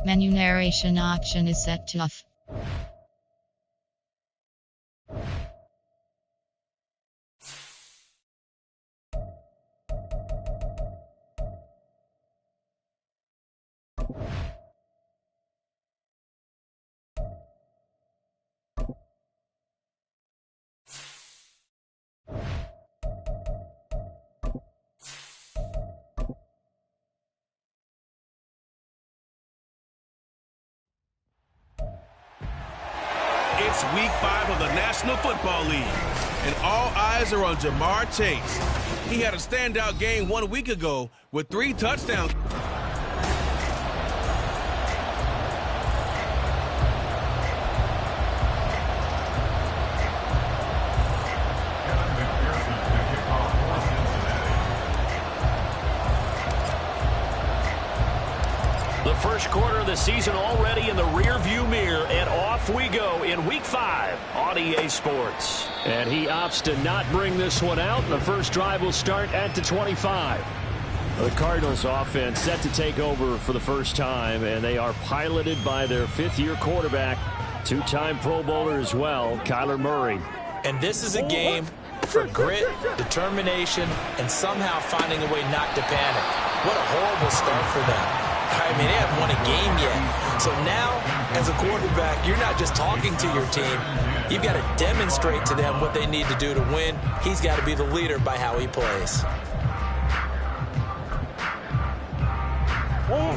Menu narration option is set to off. It's week 5 of the National Football League, and all eyes are on Ja'Marr Chase. He had a standout game 1 week ago with 3 touchdowns. The first quarter of the season already in the rear-view mirror, and off we go in Week 5 on EA Sports. And he opts to not bring this one out. The first drive will start at the 25. The Cardinals offense set to take over for the first time, and they are piloted by their fifth-year quarterback, two-time Pro Bowler as well, Kyler Murray. And this is a game for grit, determination, and somehow finding a way not to panic. What a horrible start for them. I mean, they haven't won a game yet. So now, as a quarterback, you're not just talking to your team. You've got to demonstrate to them what they need to do to win. He's got to be the leader by how he plays.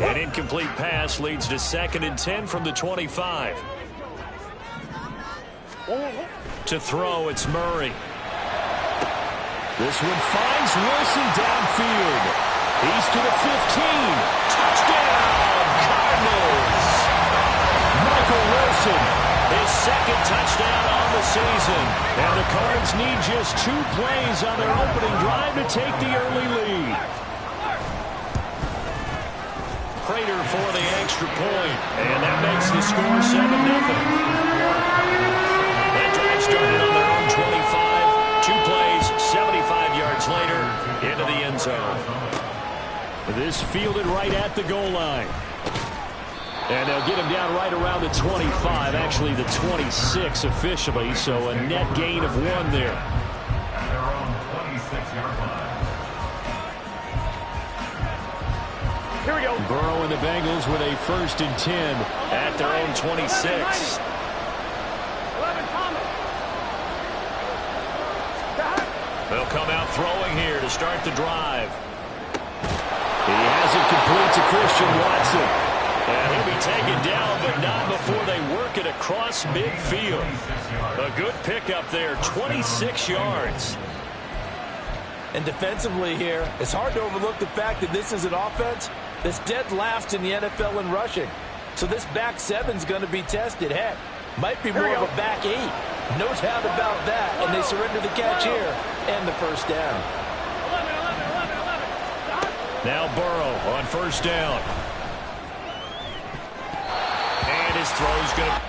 An incomplete pass leads to 2nd and 10 from the 25. To throw, it's Murray. This one finds Wilson downfield. He's to the 15. Touchdown, Cardinals! Michael Wilson, his 2nd touchdown on the season. And the Cards need just 2 plays on their opening drive to take the early lead. Prater for the extra point, and that makes the score 7-0. That drive started on their own 25. 2 plays, 75 yards later, into the end zone. This fielded right at the goal line. And they'll get him down right around the 25, actually the 26 officially, so a net gain of 1 there. Here we go. Burrow and the Bengals with a 1st and 10 at their own 26. They'll come out throwing here to start the drive. He has it complete to Christian Watson. And he'll be taken down, but not before they work it across midfield. A good pickup there, 26 yards. And defensively here, it's hard to overlook the fact that this is an offense that's dead last in the NFL in rushing. So this back 7's going to be tested. Heck, might be more of a back 8. No doubt about that. And they surrender the catch here and the first down. Now Burrow on 1st down. And his throw's going to...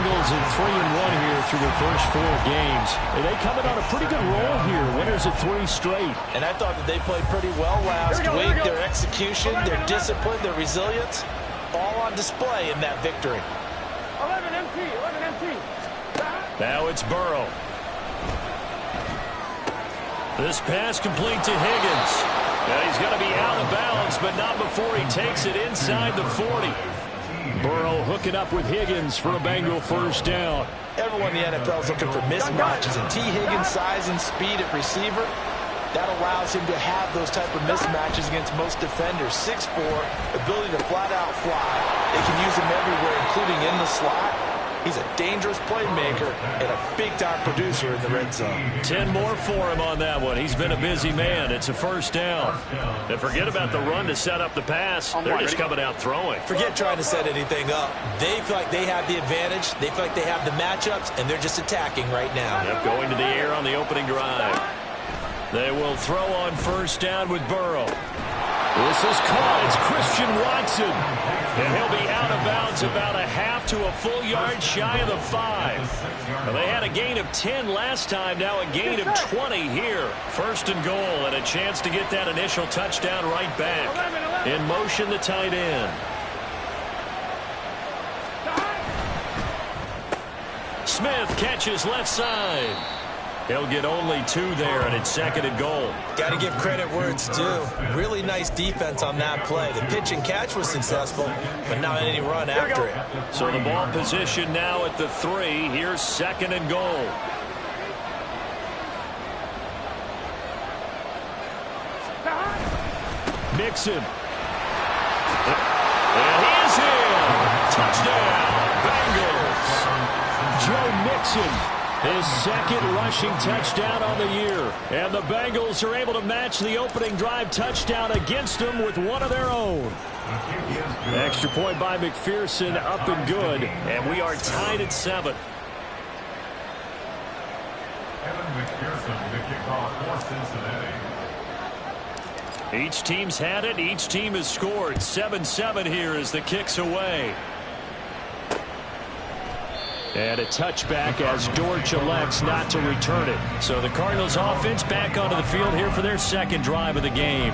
Bengals at 3-1 here through their first 4 games. And they coming on a pretty good roll here. Winners of 3 straight. And I thought that they played pretty well last week. Their execution, their discipline, their resilience, all on display in that victory. 11 MT. Now it's Burrow. This pass complete to Higgins. Now he's going to be out of bounds, but not before he takes it inside the 40. Burrow hooking up with Higgins for a Bengal first down. Everyone in the NFL is looking for mismatches, and T. Higgins' size and speed at receiver, that allows him to have those type of mismatches against most defenders. 6'4", ability to flat-out fly. They can use him everywhere, including in the slot. He's a dangerous playmaker and a big-time producer in the red zone. 10 more for him on that one. He's been a busy man. It's a first down. And forget about the run to set up the pass. They're just coming out throwing. Forget trying to set anything up. They feel like they have the advantage. They feel like they have the matchups, and they're just attacking right now. Yep, going to the air on the opening drive. They will throw on first down with Burrow. This is caught. It's Christian Watson. And he'll be out of bounds about a half to a full yard shy of the 5. Well, they had a gain of 10 last time. Now a gain of 20 here. First and goal, and a chance to get that initial touchdown right back. In motion, the tight end. Smith catches left side. He'll get only 2 there, and it's second and goal. Got to give credit where it's due. Really nice defense on that play. The pitch and catch was successful, but not any run after it. So the ball position now at the 3. Here's second and goal. Mixon. And he is in. Touchdown, Bengals. Joe Mixon. His second rushing touchdown on the year. And the Bengals are able to match the opening drive touchdown against them with one of their own. Extra point by McPherson, up and good. And we are tied at 7. Evan McPherson, the kickoff for Cincinnati. Each team's had it. Each team has scored. 7-7 here as the kick's away. And a touchback as Dortch elects not to return it. So the Cardinals offense back onto the field here for their second drive of the game.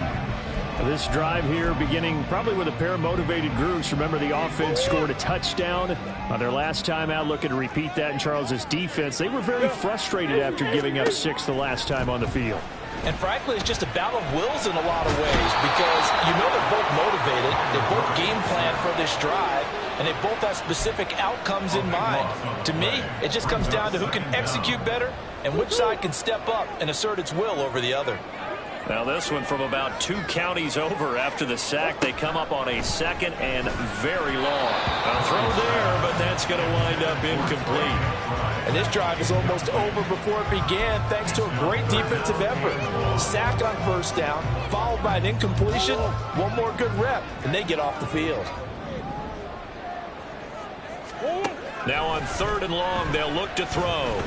This drive here beginning probably with a pair of motivated groups. Remember, the offense scored a touchdown on their last time out. Looking to repeat that in Charles's defense. They were very frustrated after giving up 6 the last time on the field. And frankly, it's just a battle of wills in a lot of ways because you know they're both motivated. They both game plan for this drive, and they both have specific outcomes in mind. To me, it just comes down to who can execute better and which side can step up and assert its will over the other. Now this one from about 2 counties over after the sack. They come up on a second and very long. A throw there, but that's going to wind up incomplete. And this drive is almost over before it began thanks to a great defensive effort. Sack on first down, followed by an incompletion. One more good rep, and they get off the field. Now on third and long, they'll look to throw.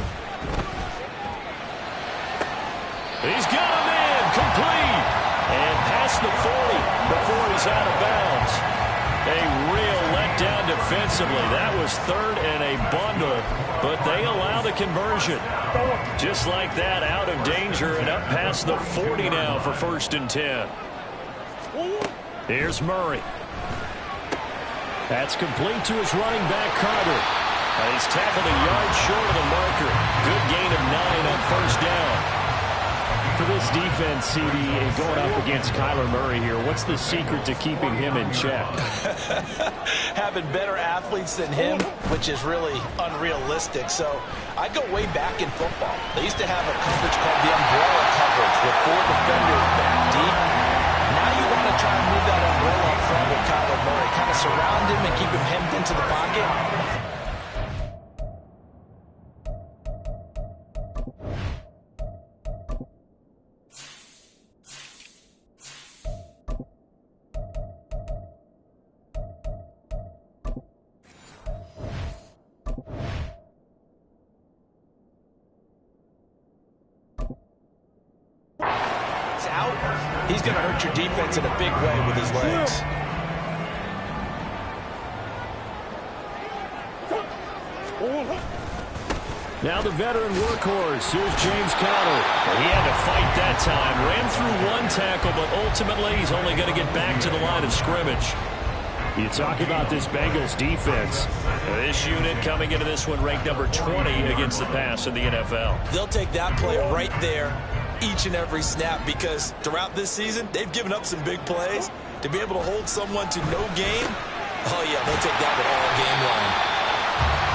He's got him in, complete, and past the 40 before he's out of bounds. A real letdown defensively. That was third and a bundle, but they allow the conversion. Just like that, out of danger and up past the 40 now for first and 10. Here's Murray. That's complete to his running back, Carter. He's tackled a yard short of the marker. Good gain of 9 on first down. For this defense, CD, going up against Kyler Murray here, what's the secret to keeping him in check? Having better athletes than him, which is really unrealistic. So I go way back in football. They used to have a coverage called the umbrella coverage with 4 defenders back deep. Now you want to try and move that umbrella up front with Kyler Murray. Kind of surround him and keep him hemmed into the pocket. He's going to hurt your defense in a big way with his legs. Now the veteran workhorse. Here's James Conner. He had to fight that time. Ran through one tackle, but ultimately he's only going to get back to the line of scrimmage. You talk about this Bengals defense. This unit coming into this one ranked number 20 against the pass in the NFL. They'll take that play right there each and every snap because throughout this season, they've given up some big plays. To be able to hold someone to no gain, oh yeah, they'll take that one all game long.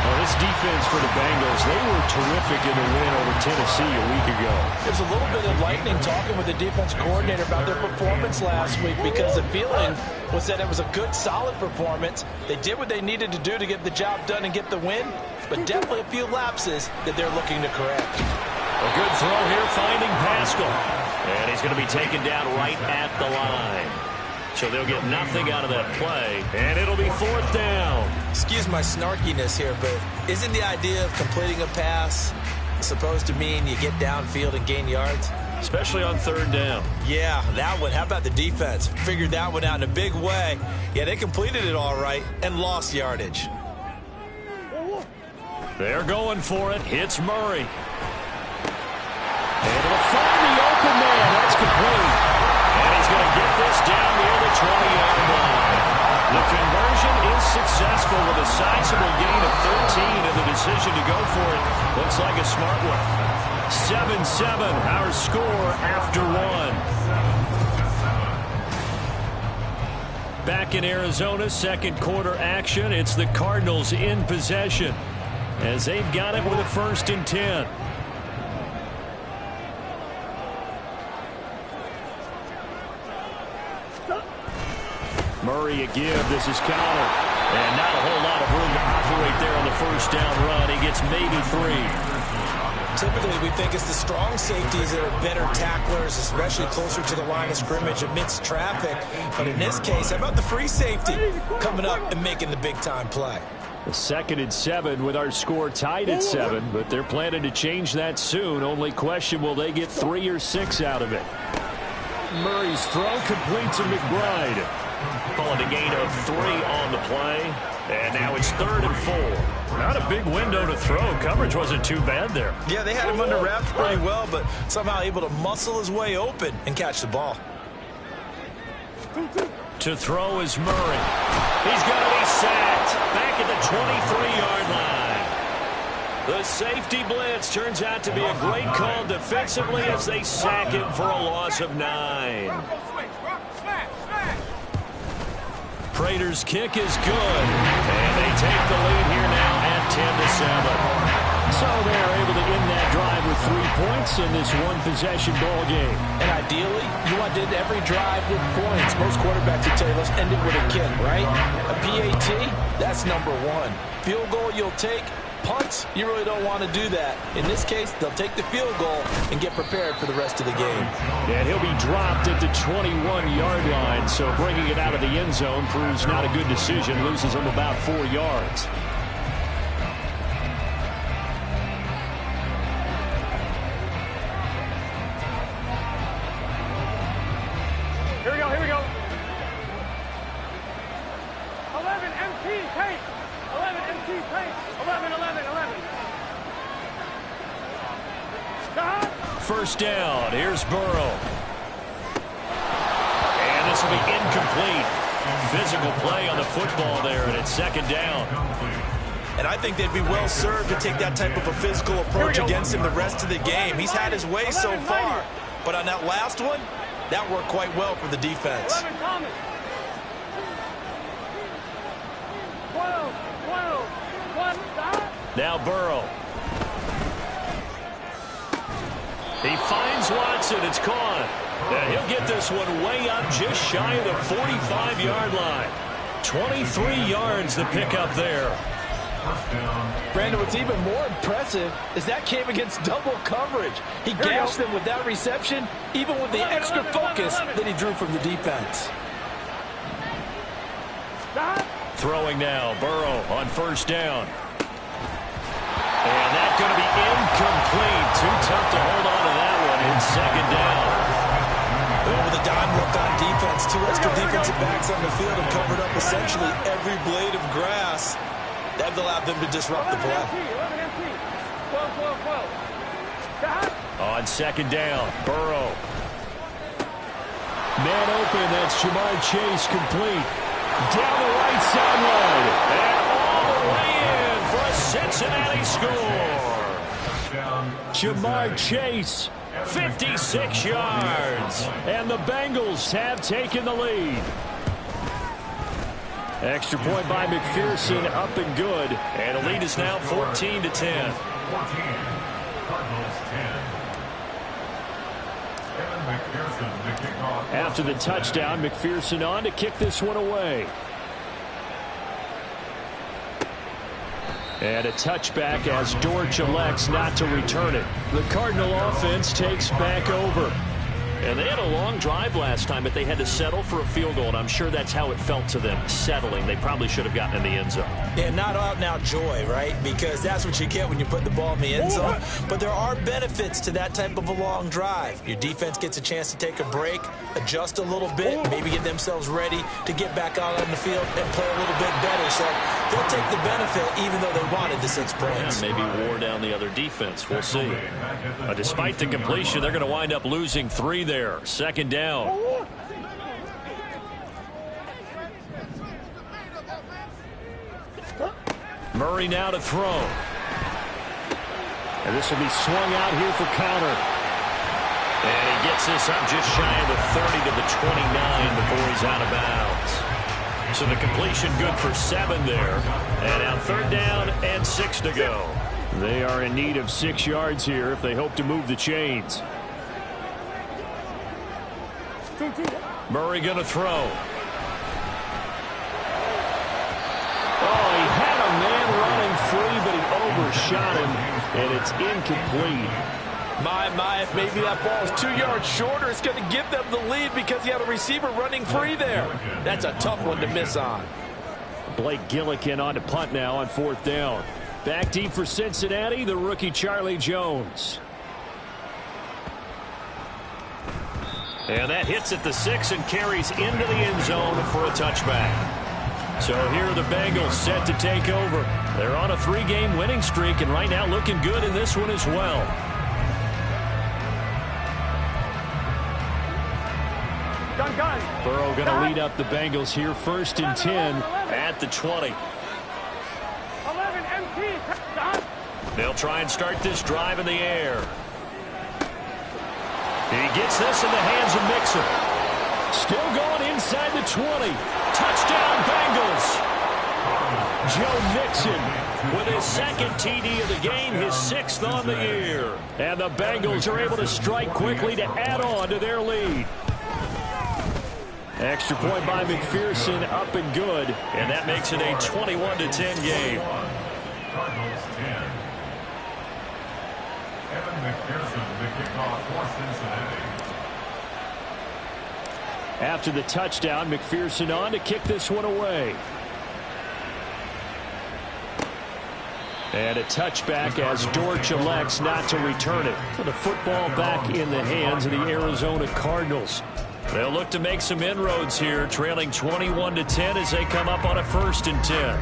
Well, this defense for the Bengals, they were terrific in the win over Tennessee a week ago. There's a little bit of lightning talking with the defense coordinator about their performance last week because the feeling was that it was a good, solid performance. They did what they needed to do to get the job done and get the win, but definitely a few lapses that they're looking to correct. A good throw here, finding Pascal. And he's going to be taken down right at the line. So they'll get nothing out of that play, and it'll be 4th down. Excuse my snarkiness here, but isn't the idea of completing a pass supposed to mean you get downfield and gain yards? Especially on 3rd down. Yeah, that one. How about the defense? Figured that one out in a big way. Yeah, they completed it all right and lost yardage. They're going for it. Hits Murray. Able to find the open man. That's complete. And he's going to get this down near the 20-yard line. The conversion is successful with a sizable gain of 13, and the decision to go for it looks like a smart one. 7-7, our score after 1. Back in Arizona, second quarter action. It's the Cardinals in possession as they've got it with a 1st and 10. Murray a give. This is Conner. And not a whole lot of room to operate there on the 1st down run. He gets maybe 3. Typically, we think it's the strong safeties that are better tacklers, especially closer to the line of scrimmage amidst traffic. But in this case, how about the free safety coming up and making the big-time play? The 2nd and 7 with our score tied at 7, but they're planning to change that soon. Only question, will they get 3 or 6 out of it? Murray's throw complete to McBride. Calling a gain of 3 on the play. And now it's 3rd and 4. Not a big window to throw. Coverage wasn't too bad there. Yeah, they had him under wraps pretty well, but somehow able to muscle his way open and catch the ball. To throw is Murray. He's going to be sacked back at the 23-yard line. The safety blitz turns out to be a great call defensively as they sack him for a loss of 9. Prater's kick is good, and they take the lead here now at 10-7. So they're able to end that drive with 3 points in this one-possession ball game. And ideally, you want to end every drive with points. Most quarterbacks would tell you, let's end it with a kick, right? A PAT, that's number 1. Field goal you'll take. Punts, you really don't want to do that. In this case, they'll take the field goal and get prepared for the rest of the game. And he'll be dropped at the 21-yard line, so bringing it out of the end zone proves not a good decision. Loses him about 4 yards. Here we go, here we go. 11 MT paint. 11 MT paint. 11. Stop. 1st down. Here's Burrow. And this will be incomplete. Physical play on the football there, and it's 2nd down. And I think they'd be well served to take that type of a physical approach against him the rest of the game. He's had his way so far, but on that last one, that worked quite well for the defense. 11 Thomas. 12. What? Stop. Now Burrow. He finds Watson. It's caught. And he'll get this one way up just shy of the 45-yard line. 23 yards to pick up there. Brandon, what's even more impressive is that came against double coverage. He gashed them with that reception, even with the extra focus that he drew from the defense. Throwing now, Burrow on 1st down. And that's going to be incomplete. Too tough to hold on to that one in 2nd down. With a dime look on defense, 2 extra defensive backs on the field and covered up essentially every blade of grass. That allowed them to disrupt the play. 11 MT. 12. On second down, Burrow. Man open, that's Ja'Marr Chase complete. Down the right sideline. And all the way in for a Cincinnati score. Ja'Marr Chase, 56 yards. And the Bengals have taken the lead. Extra point by McPherson, up and good. And the lead is now 14-10. 14. Cardinals 10. Kevin McPherson, the kickoff. After the touchdown, McPherson on to kick this one away. And a touchback as Dortch elects not to return it. The Cardinal offense takes back over. And they had a long drive last time, but they had to settle for a field goal, and I'm sure that's how it felt to them, settling. They probably should have gotten in the end zone. Yeah, not out-and-out joy, right? Because that's what you get when you put the ball in the end zone. But there are benefits to that type of a long drive. Your defense gets a chance to take a break, adjust a little bit, maybe get themselves ready to get back out on the field and play a little bit better. So they'll take the benefit even though they wanted the 6 points. Yeah, maybe wore down the other defense. We'll see. Despite the completion, they're going to wind up losing 3 there. Second down. Murray now to throw. And this will be swung out here for counter. And he gets this up just shy of the 30 to the 29 before he's out of bounds. So the completion good for 7 there. And now third down and 6 to go. They are in need of 6 yards here if they hope to move the chains. Murray going to throw. Oh, he had a man running free, but he overshot him, and it's incomplete. My, if maybe that ball is 2 yards shorter, it's going to give them the lead because he had a receiver running free there. That's a tough one to miss on. Blake Gillikin on to punt now on 4th down. Back deep for Cincinnati, the rookie Charlie Jones. And that hits at the 6 and carries into the end zone for a touchback. So here are the Bengals set to take over. They're on a 3-game winning streak and right now looking good in this one as well. Burrow going to lead up the Bengals here, 1st and 10 at the 20. 11 MT. They'll try and start this drive in the air. He gets this in the hands of Mixon. Still going inside the 20. Touchdown, Bengals. Joe Mixon with his 2nd TD of the game, his 6th on the year. And the Bengals are able to strike quickly to add on to their lead. Extra point by McPherson, up and good. And that makes it a 21-10 game. Cardinals 10. Kevin McPherson, the kickoff for Cincinnati. After the touchdown, McPherson on to kick this one away. And a touchback as Dortch elects not to return it. So the football back in the hands of the Arizona Cardinals. They'll look to make some inroads here, trailing 21-10 as they come up on a 1st and 10.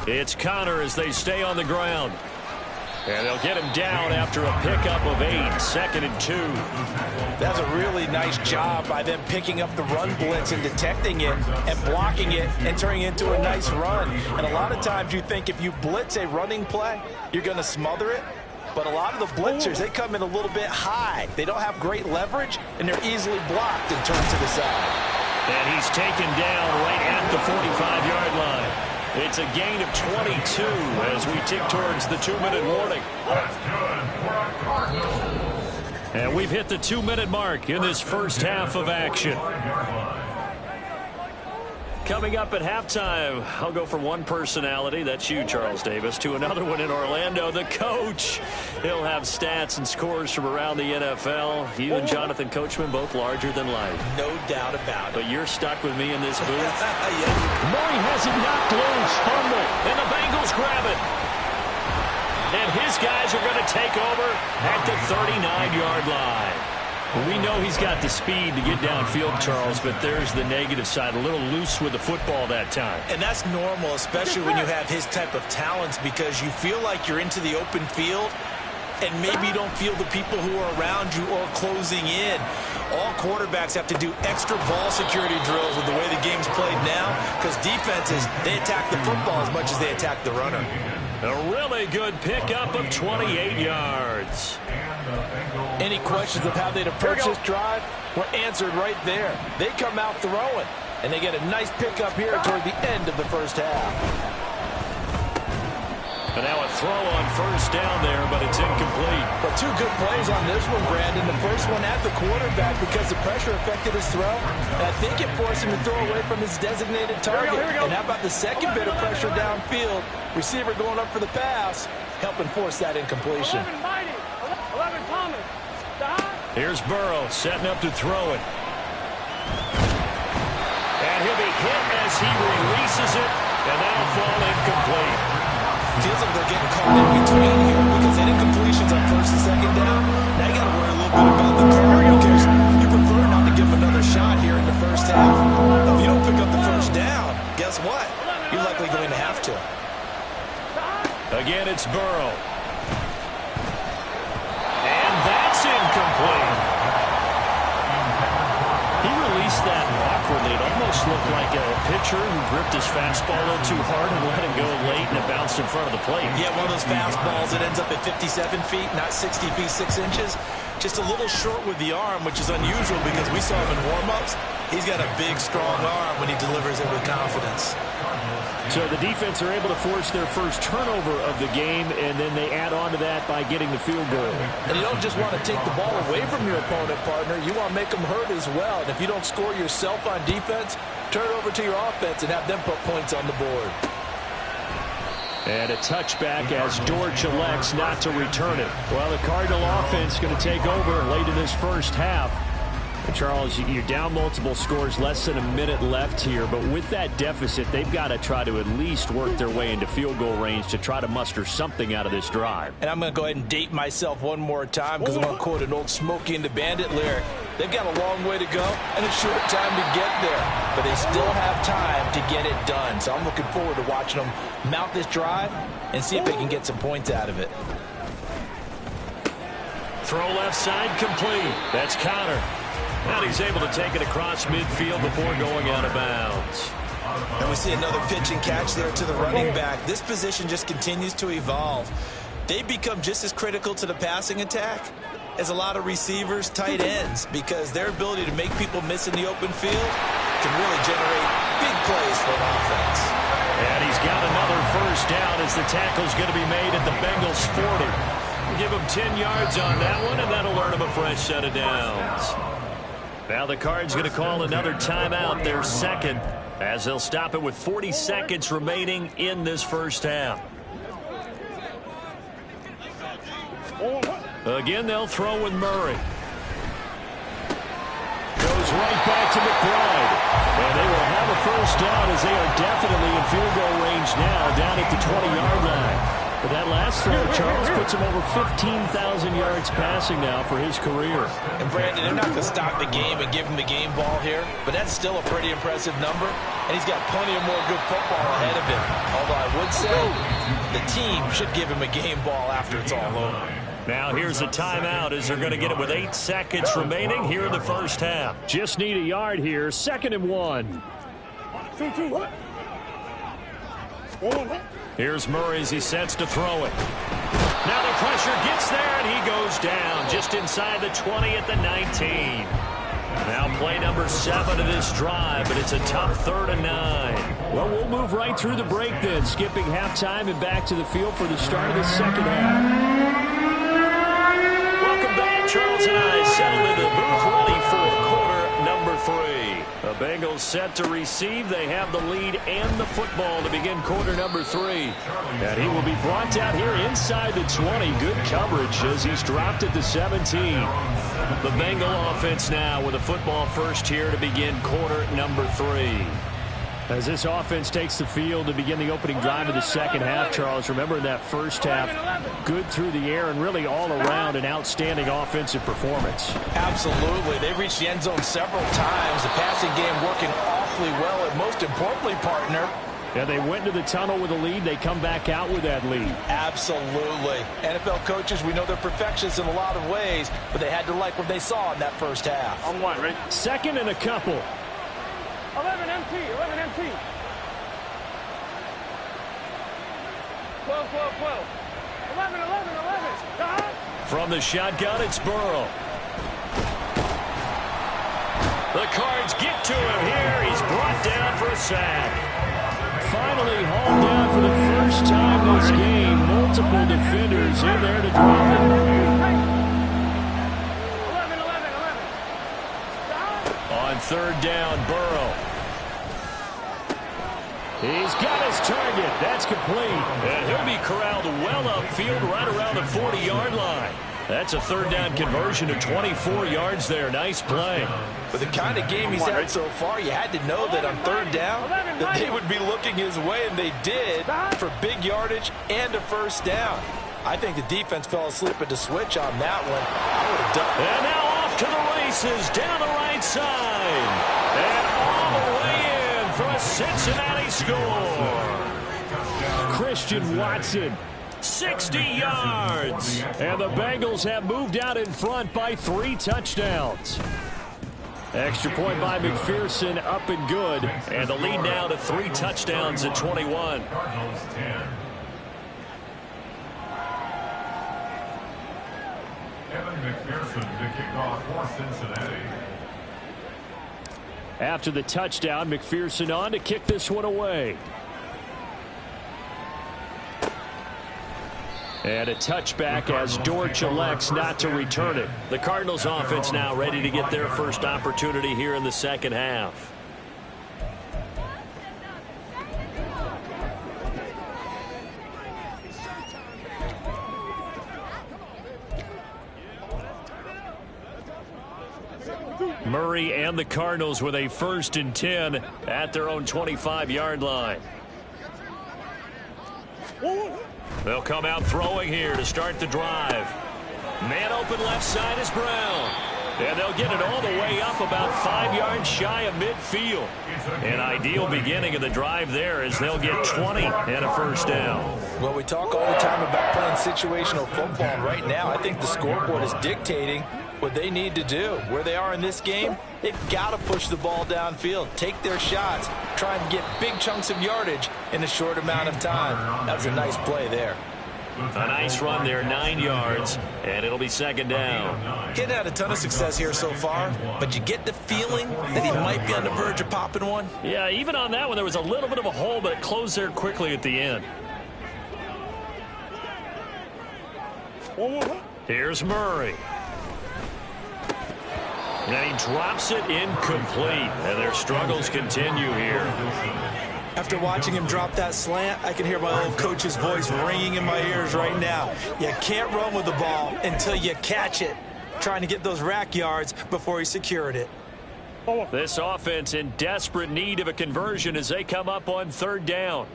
It's Connor as they stay on the ground. And they'll get him down after a pickup of 8, 2nd and 2. That's a really nice job by them picking up the run blitz and detecting it and blocking it and turning it into a nice run. And a lot of times you think if you blitz a running play, you're going to smother it. But a lot of the blitzers, they come in a little bit high. They don't have great leverage, and they're easily blocked and turned to the side. And he's taken down right at the 45-yard line. It's a gain of 22 as we tick towards the 2-minute warning. That's good for a Cardinal. And we've hit the 2-minute mark in this first half of action. Coming up at halftime, I'll go from one personality, that's you, Charles Davis, to another one in Orlando, the coach. He'll have stats and scores from around the NFL. You and Jonathan Coachman, both larger than life. No doubt about it. But you're stuck with me in this booth. Murray has it knocked loose, fumble, and the Bengals grab it. And his guys are going to take over at the 39-yard line. Well, we know he's got the speed to get downfield, Charles, but there's the negative side. A little loose with the football that time. And that's normal, especially when you have his type of talents, because you feel like you're into the open field and maybe you don't feel the people who are around you or closing in. All quarterbacks have to do extra ball security drills with the way the game's played now, because defenses, they attack the football as much as they attack the runner. A really good pickup of 28 yards. Any questions of how they'd approach this drive were answered right there. They come out throwing, and they get a nice pickup here toward the end of the first half. And now a throw on first down there, but it's incomplete. But two good plays on this one, Brandon. The first one at the quarterback because the pressure affected his throw. And I think it forced him to throw away from his designated target. And how about the second bit of pressure downfield? Receiver going up for the pass, helping force that incompletion. 11 Thomas. Here's Burrow setting up to throw it. And he'll be hit as he releases it, and that'll fall incomplete. Feels like they're getting caught in between here because any completions on first and second down, now you got to worry a little bit about the call because you prefer not to give him another shot here in the first half. If you don't pick up the first down, guess what? You're likely going to have to. Again, it's Burrow. And that's incomplete. He released that awkwardly. It almost looked like a pitcher who gripped his fastball a little too hard and let it go late, and it bounced in front of the plate. Yeah, one of those fastballs that ends up at 57 feet, not 60 feet, 6 inches. Just a little short with the arm, which is unusual because we saw him in warm-ups. He's got a big, strong arm when he delivers it with confidence. So the defense are able to force their first turnover of the game, and then they add on to that by getting the field goal. And you don't just want to take the ball away from your opponent, partner. You want to make them hurt as well. And if you don't score yourself on defense, turn it over to your offense and have them put points on the board. And a touchback as Dortch elects not to return it. Well, the Cardinal offense going to take over late in this first half. And Charles, you're down multiple scores, less than a minute left here. But with that deficit, they've got to try to at least work their way into field goal range to try to muster something out of this drive. And I'm going to go ahead and date myself one more time because I'm going to quote an old Smokey and the Bandit lyric. They've got a long way to go and a short time to get there. But they still have time to get it done. So I'm looking forward to watching them mount this drive and see if they can get some points out of it. Throw left side complete. That's Connor. And he's able to take it across midfield before going out of bounds. And we see another pitch and catch there to the running back. This position just continues to evolve. They become just as critical to the passing attack as a lot of receivers, tight ends, because their ability to make people miss in the open field can really generate big plays for an offense. And he's got another first down as the tackle's going to be made at the Bengals 40. Give him 10 yards on that one, and that'll earn him a fresh set of downs. Now the Cards going to call another timeout, their second, as they'll stop it with 40 seconds remaining in this first half. Again, they'll throw with Murray. Goes right back to McBride. And they will have a first down as they are definitely in field goal range now, down at the 20-yard line. But that last throw, Charles, puts him over 15,000 yards passing now for his career. And Brandon, they're not going to stop the game and give him the game ball here, but that's still a pretty impressive number, and he's got plenty of more good football ahead of him. Although I would say the team should give him a game ball after it's all over. Now here's a timeout as they're going to get it with 8 seconds remaining here in the first half. Just need a yard here, 2nd and 1. Here's Murray as he sets to throw it. Now the pressure gets there, and he goes down just inside the 20 at the 19. Now play number 7 of this drive, but it's a tough 3rd and 9. Well, we'll move right through the break then, skipping halftime and back to the field for the start of the second half. Welcome back. Charles and I settled in the booth ready for quarter number 3. The Bengals set to receive. They have the lead and the football to begin quarter number 3. And he will be brought down here inside the 20. Good coverage as he's dropped at the 17. The Bengal offense now with a football first here to begin quarter number 3. As this offense takes the field to begin the opening drive of the second half, Charles, remember in that first half, good through the air and really all around an outstanding offensive performance. Absolutely. They reached the end zone several times. The passing game working awfully well, and most importantly, partner, yeah, they went to the tunnel with a lead. They come back out with that lead. Absolutely. NFL coaches, we know they're perfectionists in a lot of ways, but they had to like what they saw in that first half. On one, right? Second and a couple. 11 MT, 11 MT. 12, 12, 12. 11, 11, 11. God. From the shotgun, it's Burrow. The Cards get to him here. He's brought down for a sack. Finally hauled down for the first time this game. Multiple defenders in there to drop him. 11, 11, 11. God. On third down, Burrow. He's got his target. That's complete. And he'll be corralled well upfield right around the 40-yard line. That's a third down conversion of 24 yards there. Nice play. With the kind of game he's had so far, you had to know that on third down that they would be looking his way, and they did, for big yardage and a first down. I think the defense fell asleep at the switch on that one. I would have done it. And now off to the races down the right side. And all the way in for a Cincinnati score. Christian Watson. 60 yards. And the Bengals have moved out in front by 3 touchdowns. Extra point by McPherson, up and good. And the lead now to 3 touchdowns at 21. Cardinals 10. Evan McPherson to kick off for Cincinnati. After the touchdown, McPherson on to kick this one away. And a touchback as Dortch elects not to return it. The Cardinals offense now ready to get their first opportunity here in the second half. Murray and the Cardinals with a 1st and 10 at their own 25-yard line. They'll come out throwing here to start the drive. Man open left side is Brown. And they'll get it all the way up about 5 yards shy of midfield. An ideal beginning of the drive there as they'll get 20 and a first down. Well, we talk all the time about playing situational football, and right now I think the scoreboard is dictating what they need to do. Where they are in this game, they've got to push the ball downfield, take their shots, try and get big chunks of yardage in a short amount of time. That was a nice play there. A nice run there, 9 yards, and it'll be second down. He hadn't had a ton of success here so far, but you get the feeling that he might be on the verge of popping one. Yeah, even on that one, there was a little bit of a hole, but it closed there quickly at the end. Here's Murray. And he drops it incomplete, and their struggles continue here. After watching him drop that slant, I can hear my old coach's voice ringing in my ears right now. You can't run with the ball until you catch it. Trying to get those rack yards before he secured it. This offense in desperate need of a conversion as they come up on third down.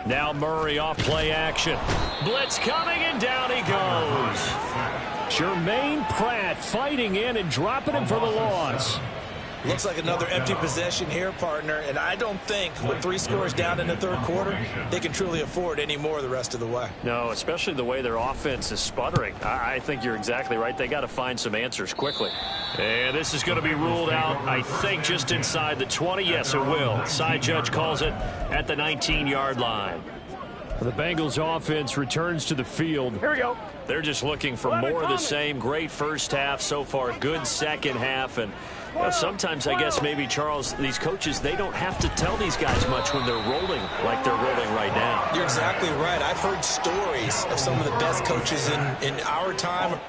Now Murray off play action. Blitz coming, and down he goes. Jermaine Pratt fighting in and dropping him for the loss. Looks like another empty possession here, partner, and I don't think with 3 scores down in the third quarter, they can truly afford any more the rest of the way. No, especially the way their offense is sputtering. I think you're exactly right. They got to find some answers quickly. And this is going to be ruled out, I think, just inside the 20. Yes, it will. Side judge calls it at the 19-yard line. The Bengals offense returns to the field. Here we go. They're just looking for more of the same. Great first half so far. Good second half. And you know, sometimes, I guess, maybe, Charles, these coaches, they don't have to tell these guys much when they're rolling like they're rolling right now. You're exactly right. I've heard stories of some of the best coaches in our time.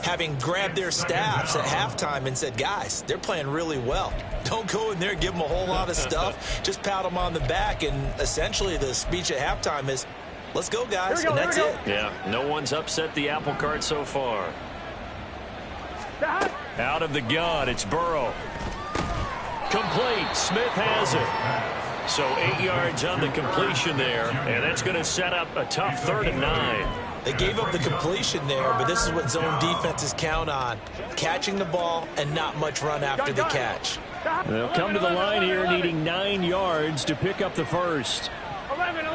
having grabbed their staffs at halftime and said, guys, they're playing really well. Don't go in there and give them a whole lot of stuff. Just pat them on the back. And essentially the speech at halftime is, let's go, guys, and that's it. Yeah, no one's upset the apple cart so far. Out of the gun, it's Burrow. Complete. Smith has it. So 8 yards on the completion there, and that's going to set up a tough 3rd and 9. They gave up the completion there, but this is what zone defenses count on. Catching the ball and not much run after the catch. They'll come to the line here needing 9 yards to pick up the first. 11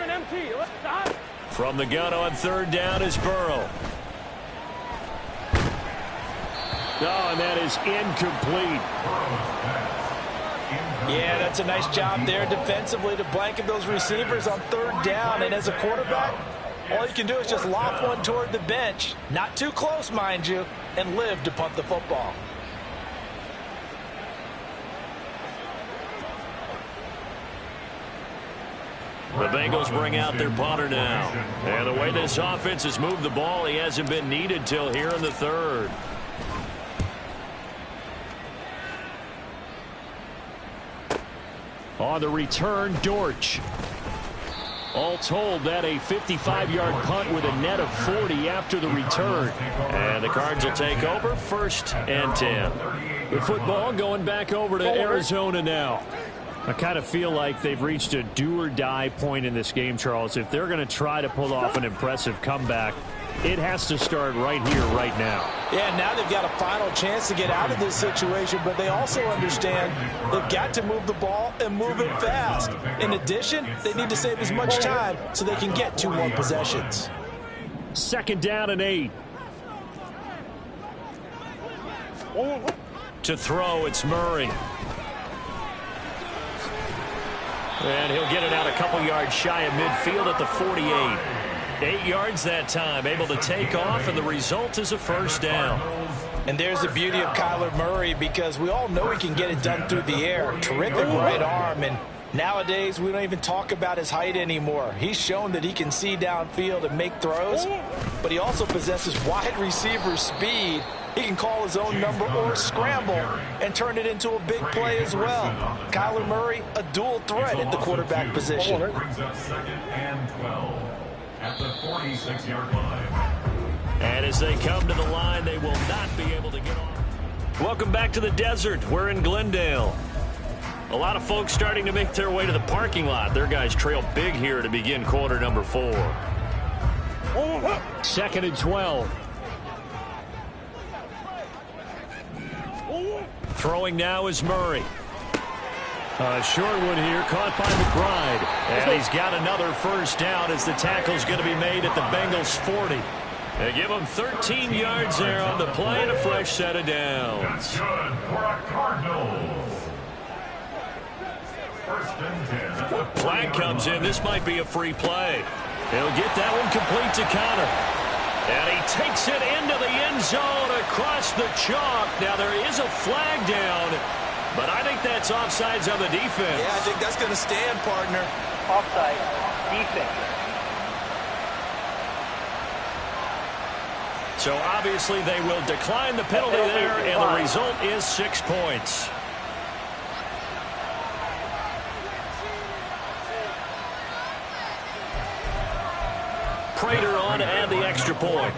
MT. From the gun on 3rd down is Burrow. Oh, and that is incomplete. Yeah, that's a nice job there defensively to blanket those receivers on 3rd down. And as a quarterback, all you can do is just lob one toward the bench. Not too close, mind you, and live to punt the football. The Bengals bring out their punter now. And the way this offense has moved the ball, he hasn't been needed till here in the 3rd. On the return, Dortch. All told, that a 55-yard punt with a net of 40 after the return. And the Cards will take over 1st and 10. The football going back over to Arizona now. I kind of feel like they've reached a do-or-die point in this game, Charles. If they're going to try to pull off an impressive comeback, it has to start right here, right now. Yeah, now they've got a final chance to get out of this situation, but they also understand they've got to move the ball and move it fast. In addition, they need to save as much time so they can get 2 more possessions. 2nd down and 8. To throw, it's Murray. And he'll get it out a couple yards shy of midfield at the 48. 8 yards that time, able to take off, and the result is a 1st down. And there's the beauty of Kyler Murray, because we all know he can get it done through the air. Terrific right arm, and nowadays we don't even talk about his height anymore. He's shown that he can see downfield and make throws, but he also possesses wide receiver speed. He can call his own number or scramble and turn it into a big play as well. Kyler Murray, a dual threat at the quarterback position. Brings up 2nd and 12 at the 46-yard line. And as they come to the line, they will not be able to get off. Welcome back to the desert. We're in Glendale. A lot of folks starting to make their way to the parking lot. Their guys trail big here to begin quarter number 4. 2nd and 12. Throwing now is Murray. A short one here, caught by McBride. And he's got another 1st down as the tackle's going to be made at the Bengals 40. They give him 13 yards there on the play and a fresh set of downs. That's good for a Cardinals. 1st and 10. Flag comes in. This might be a free play. He'll get that one complete to Connor. And he takes it into the end zone across the chalk. Now there is a flag down, but I think that's offsides on the defense. Yeah, I think that's going to stand, partner. Offside. Defense. So obviously they will decline the penalty there, and the result is 6 points. Prater on to add the extra point.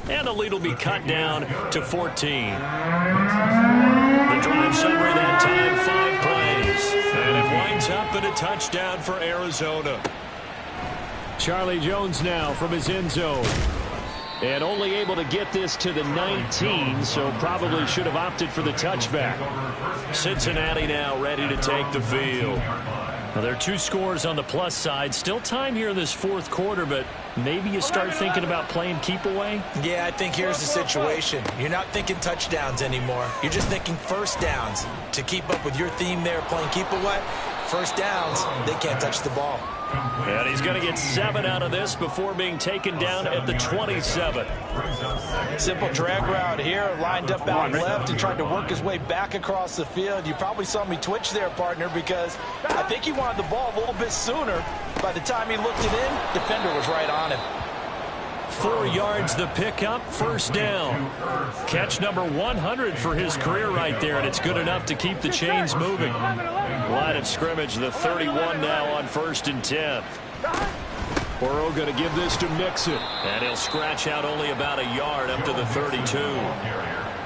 And the lead will be cut down to 14. The drive summary that time, 5 plays. And it winds up in a touchdown for Arizona. Charlie Jones now from his end zone. And only able to get this to the 19, so probably should have opted for the touchback. Cincinnati now ready to take the field. Well, there are 2 scores on the plus side. Still time here in this 4th quarter, but maybe you start thinking about playing keep away? Yeah, I think here's the situation. You're not thinking touchdowns anymore. You're just thinking 1st downs. To keep up with your theme there, playing keep away, First downs, they can't touch the ball. And he's going to get 7 out of this before being taken down at the 27. Simple drag route here, lined up out left and tried to work his way back across the field. You probably saw me twitch there, partner, because I think he wanted the ball a little bit sooner. By the time he looked it in, defender was right on him. 4 yards the pickup, first down. Catch number 100 for his career right there, and it's good enough to keep the chains moving. Line of scrimmage, the 31 now on 1st and 10. Burrow going to give this to Mixon, and he'll scratch out only about a yard up to the 32.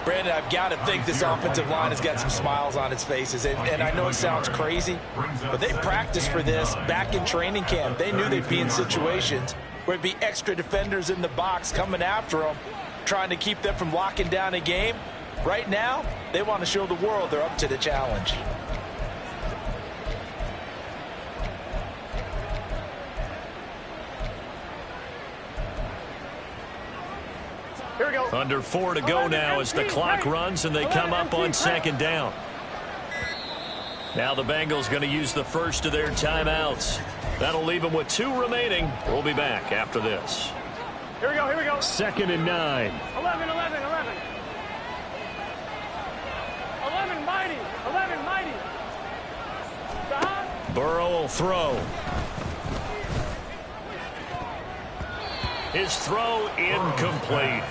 Brandon, I've got to think this offensive line has got some smiles on its faces. And I know it sounds crazy, but they practiced for this back in training camp. They knew they'd be in situations where it'd be extra defenders in the box coming after them, trying to keep them from locking down a game. Right now, they want to show the world they're up to the challenge. Here we go. Under 4 to go now as the clock runs and they come up on 2nd down. Now the Bengals going to use the first of their timeouts. That'll leave them with 2 remaining. We'll be back after this. Here we go, here we go. 2nd and 9. 11, 11, 11. 11 mighty, 11 mighty. Burrow will throw. His throw incomplete.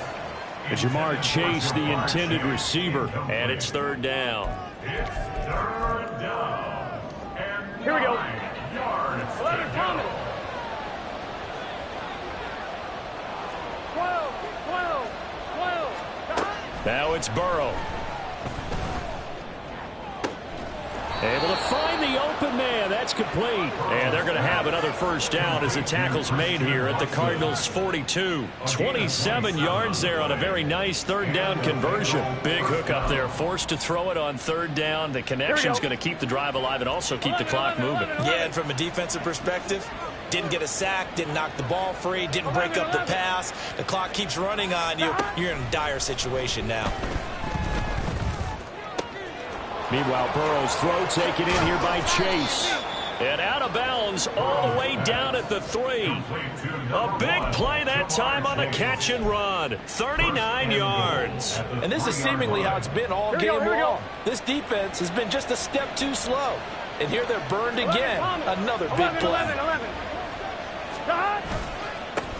Jamar Chase, the intended receiver, and it's 3rd down. Here we go. 11 coming. 12, 12, 12. Now it's Burrow. Able to find the open man. That's complete. And they're going to have another first down as the tackle's made here at the Cardinals' 42. 27 yards there on a very nice 3rd down conversion. Big hook up there. Forced to throw it on 3rd down. The connection's going to keep the drive alive and also keep the clock moving. Yeah, and from a defensive perspective, didn't get a sack, didn't knock the ball free, didn't break up the pass. The clock keeps running on you. You're in a dire situation now. Meanwhile, Burrow's throw taken in here by Chase. And out of bounds all the way down at the 3. A big play that time on the catch and run. 39 yards. And this is seemingly how it's been all game long. This defense has been just a step too slow. And here they're burned again. Another big play.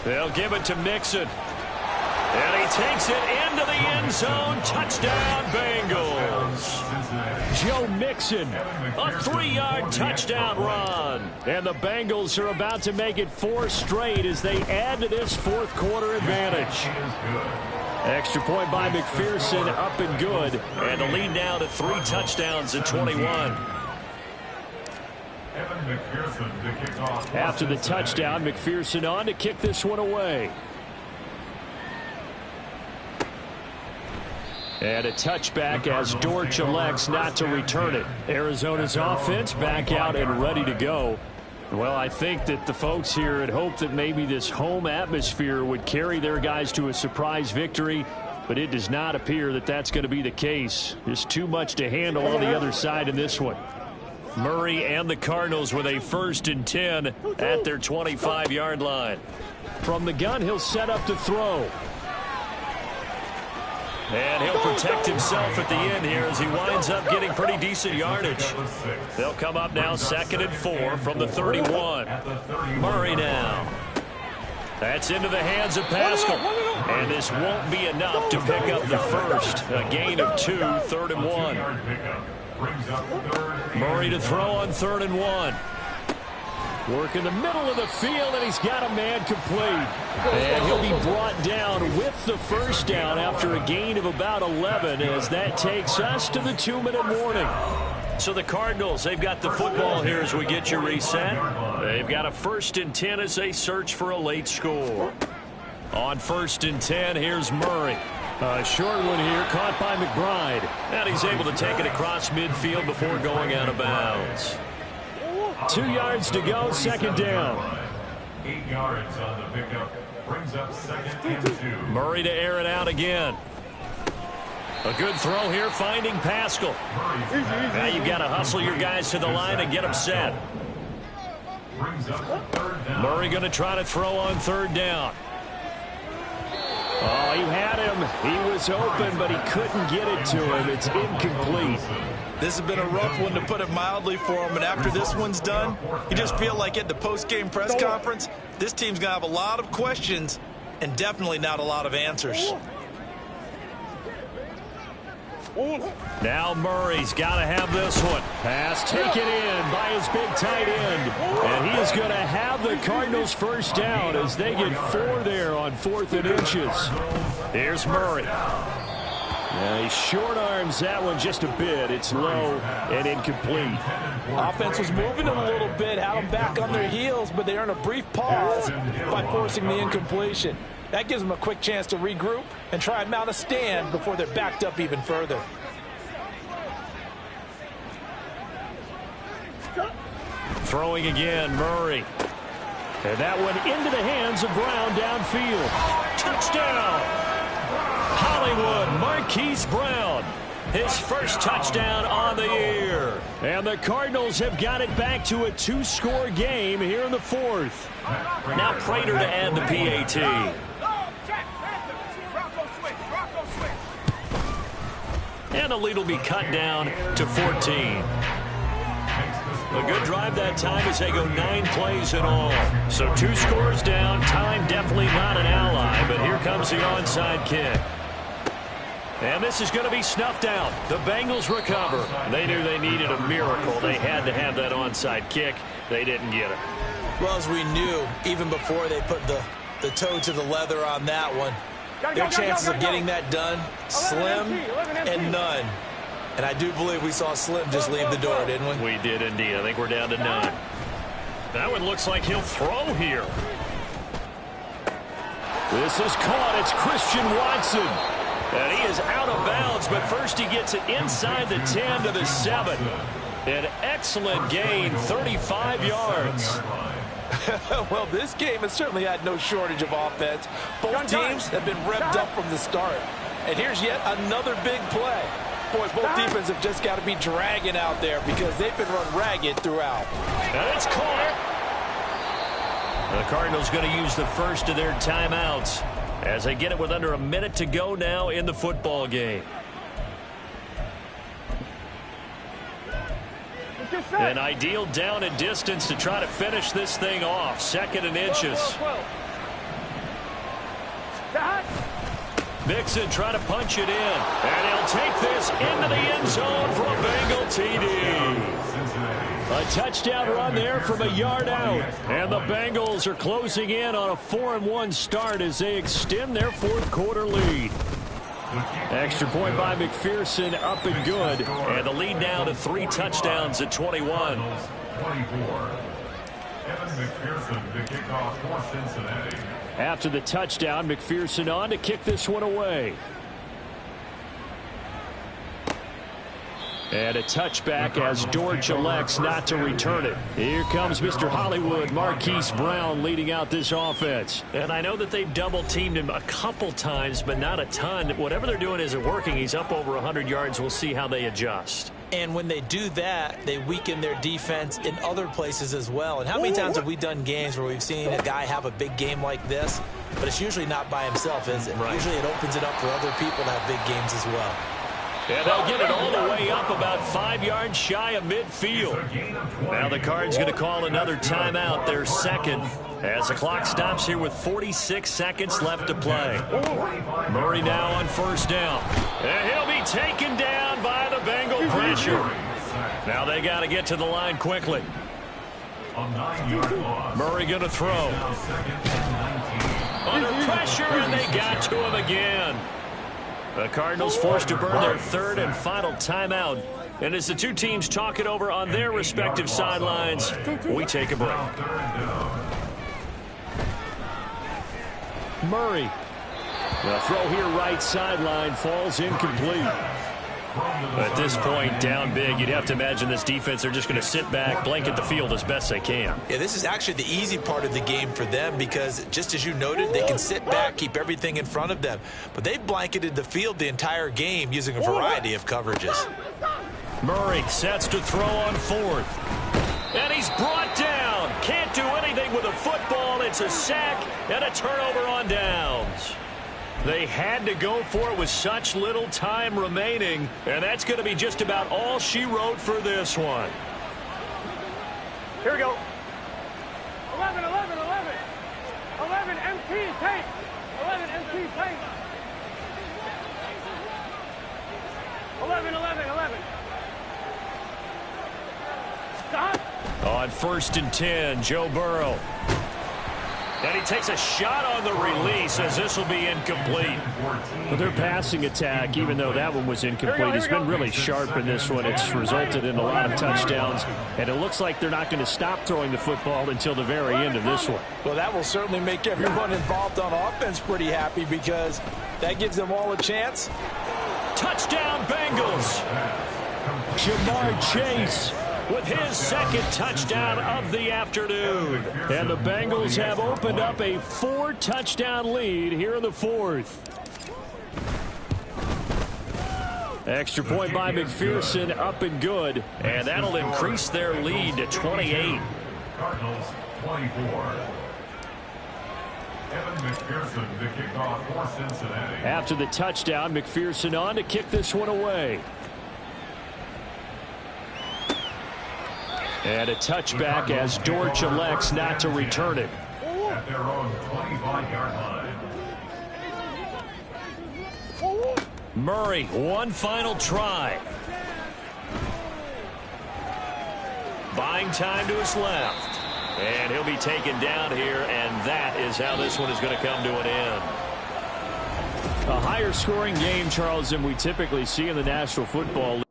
They'll give it to Mixon. And he takes it into the end zone. Touchdown, Bengals. Joe Mixon, a 3-yard touchdown run. And the Bengals are about to make it 4 straight as they add to this 4th quarter advantage. Extra point by McPherson, up and good. And the lead now to 3 touchdowns at 21. After the touchdown, McPherson on to kick this one away. And a touchback as Dortch elects not to return it. Arizona's offense back out and ready to go. Well, I think that the folks here had hoped that maybe this home atmosphere would carry their guys to a surprise victory, but it does not appear that that's going to be the case. There's too much to handle on the other side in this one. Murray and the Cardinals with a 1st and 10 at their 25-yard line. From the gun, he'll set up to throw. And he'll protect himself at the end here as he winds up getting pretty decent yardage. They'll come up now 2nd and 4 from the 31. Murray now. That's into the hands of Pascal. And this won't be enough to pick up the first. A gain of 2, 3rd and 1. Murray to throw on 3rd and 1. Work in the middle of the field, and he's got a man complete. And he'll be brought down with the first down after a gain of about 11 as that takes us to the 2-minute warning. So the Cardinals, they've got the football here as we get you reset. They've got a 1st and 10 as they search for a late score. On 1st and 10, here's Murray. A short one here, caught by McBride. And he's able to take it across midfield before going out of bounds. 2 yards to go, 2nd down. 8 yards on the pickup. Brings up 2nd and 2. Murray to air it out again. A good throw here, finding Pascal. Now you've got to hustle your guys to the line and get them set. Murray going to try to throw on third down. Oh, he had him. He was open, but he couldn't get it to him. It's incomplete. This has been a rough one, to put it mildly, for him. And after this one's done, you just feel like at the post-game press conference, this team's going to have a lot of questions and definitely not a lot of answers. Now Murray's got to have this one. Pass taken in by his big tight end. And he is going to have the Cardinals first down as they get 4 there on 4th and inches. Here's Murray. Now he short arms that one just a bit. It's low and incomplete. Offense was moving them a little bit, had them back on their heels, but they earned a brief pause by forcing the incompletion. That gives them a quick chance to regroup and try and mount a stand before they're backed up even further. Throwing again, Murray. And that one into the hands of Brown downfield. Touchdown! Hollywood Marquise Brown. His first touchdown on the year. And the Cardinals have got it back to a 2-score game here in the 4th. Now Prater to add the PAT. And the lead will be cut down to 14. A good drive that time as they go 9 plays in all. So 2 scores down. Time definitely not an ally, but here comes the onside kick. And this is going to be snuffed out. The Bengals recover. They knew they needed a miracle. They had to have that onside kick. They didn't get it. Well, as we knew, even before they put the toe to the leather on that one, their chances of getting that done, slim and none. And I do believe we saw Slim just leave the door, didn't we? We did indeed. I think we're down to 9. That one looks like he'll throw here. This is caught. It's Christian Watson. And he is out of bounds, but first he gets it inside the 10 to the 7. An excellent gain, 35 yards. Well, this game has certainly had no shortage of offense. Both teams have been revved up from the start. And here's yet another big play. Boys, both defenses have just got to be dragging out there because they've been run ragged throughout. And it's caught. The Cardinals going to use the first of their timeouts as they get it with under a minute to go now in the football game. An ideal down and distance to try to finish this thing off. 2nd and inches. Mixon trying to punch it in. And he'll take this into the end zone for a Bengal TD. A touchdown run there from a yard out. And the Bengals are closing in on a 4-1 start as they extend their 4th quarter lead. Extra point by McPherson, up and good. And the lead now to 3 touchdowns at 21. 24. Evan McPherson, the kickoff for Cincinnati. After the touchdown, McPherson on to kick this one away. And a touchback as Dortch elects not to return it. Here comes Mr. Hollywood, Marquise Brown leading out this offense. And I know that they've double-teamed him a couple times, but not a ton. Whatever they're doing isn't working. He's up over 100 yards. We'll see how they adjust. And when they do that, they weaken their defense in other places as well. And how many times have we done games where we've seen a guy have a big game like this, but it's usually not by himself, is it? Right. Usually it opens it up for other people to have big games as well. And they'll get it all the way up about 5 yards shy of midfield. Now the Cards going to call another timeout, their 2nd, as the clock stops here with 46 seconds left to play. Murray now on 1st down. And he'll be taken down by the Bengal pressure. Now they got to get to the line quickly. Murray going to throw. Under pressure, and they got to him again. The Cardinals forced to burn their 3rd and final timeout. And as the two teams talk it over on their respective sidelines, we take a break. Murray. The throw here right sideline falls incomplete. At this point, down big, you'd have to imagine this defense, they're just going to sit back, blanket the field as best they can. Yeah, this is actually the easy part of the game for them because, just as you noted, they can sit back, keep everything in front of them. But they've blanketed the field the entire game using a variety of coverages. Murray sets to throw on fourth. And he's brought down. Can't do anything with a football. It's a sack and a turnover on downs. They had to go for it with such little time remaining, and that's going to be just about all she wrote for this one. Here we go. 11, 11, 11. 11 MT tape. 11 MT tape. 11, 11, 11. Stop. On 1st and 10, Joe Burrow. And he takes a shot on the release as this will be incomplete. But their passing attack, even though that one was incomplete, has been really sharp in this one. It's resulted in a lot of touchdowns, and it looks like they're not going to stop throwing the football until the very end of this one. Well, that will certainly make everyone involved on offense pretty happy because that gives them all a chance. Touchdown, Bengals. Jamar Chase with his second touchdown of the afternoon. And the Bengals have opened up a 4-touchdown lead here in the fourth. Extra point by McPherson, up and good. And that'll increase their lead to 28. Cardinals 24. Evan McPherson to kick off for Cincinnati. After the touchdown, McPherson on to kick this one away. And a touchback as Dortch elects not to return it. At their own 25-yard line. Murray, one final try. Buying time to his left. And he'll be taken down here, and that is how this one is going to come to an end. A higher scoring game, Charles, than we typically see in the National Football League.